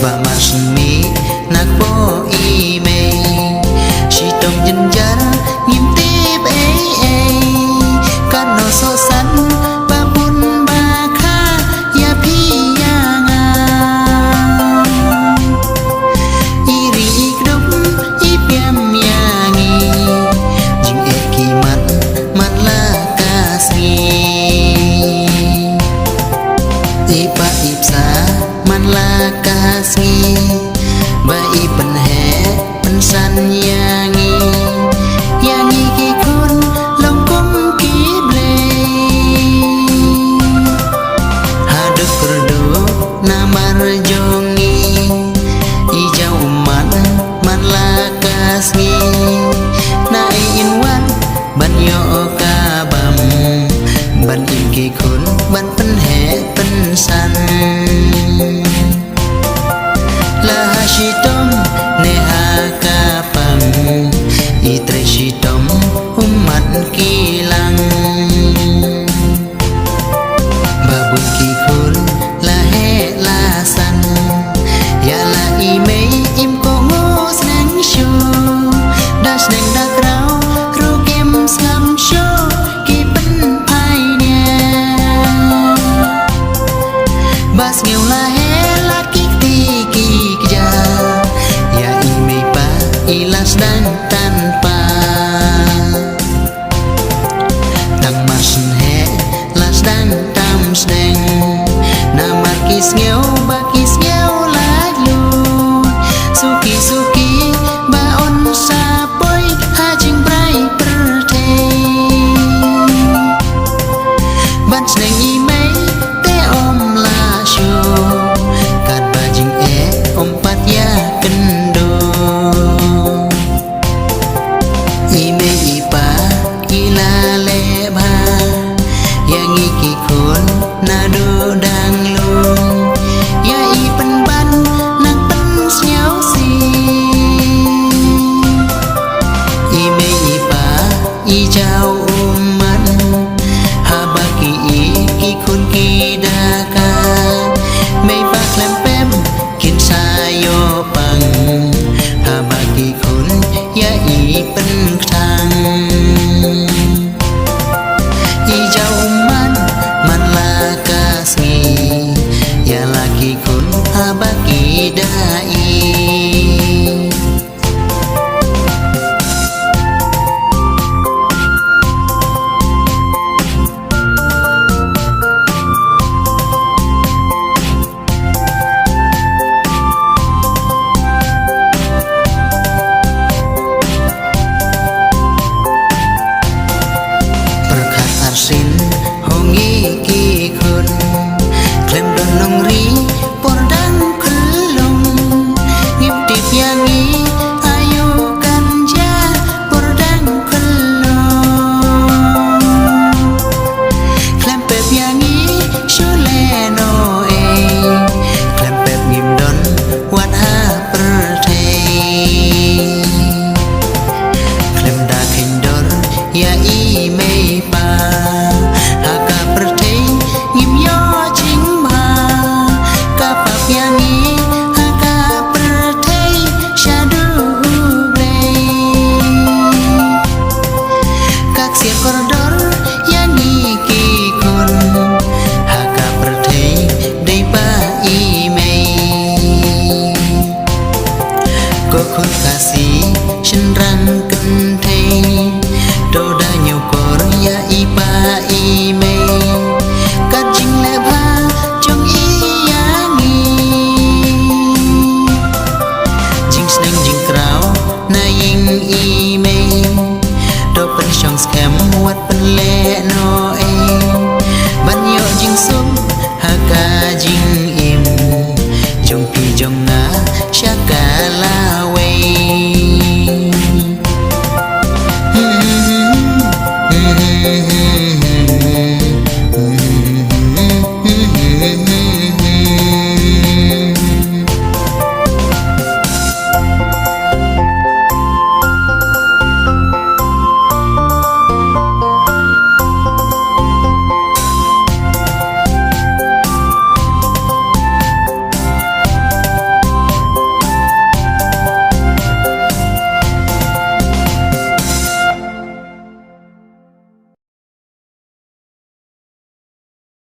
và mas mi nak po i me si tông dân dân nhim tiếp ấy kan no so san ba bun ba kha ya pi ya nga i ri dum i piam ya ngi jing e ki man la ka si ipa ipsa man la ka si ba i pen he pen san yangi ki kun long kum ki ble haduk perdu namar jongi i jau man la ka si na in wan ban yo ka bam ban in ki kun ban pen he pen san la shi tom ne ha ka pang i tre shi tom man ki lang babu ki kun la he la san ya la i mei im ko ngo snang shu da snang da krau ru kim sam shu ki pen pai ne bas ngeu la he la ki ti ki ja ya i mei pa ilas dan tanpa tang mas he las dan tam sneng namar kis ngeu ba kis ngeu la lu suki suki ba on sa poi ha jing brai per te ban sneng i mei te om la shu kat ba jing om pat ya kendo i mei i pa i la le ba yang i ki kun na do dang lu ya i pen ban nang pen snyau si i mei i pa i jau man ha ba ki kun ki da ka mei pa klem pem kin sa yo pang ha ba ki kun ya i pen thang i jau man la ka si ya la ki kun ha ba ki da i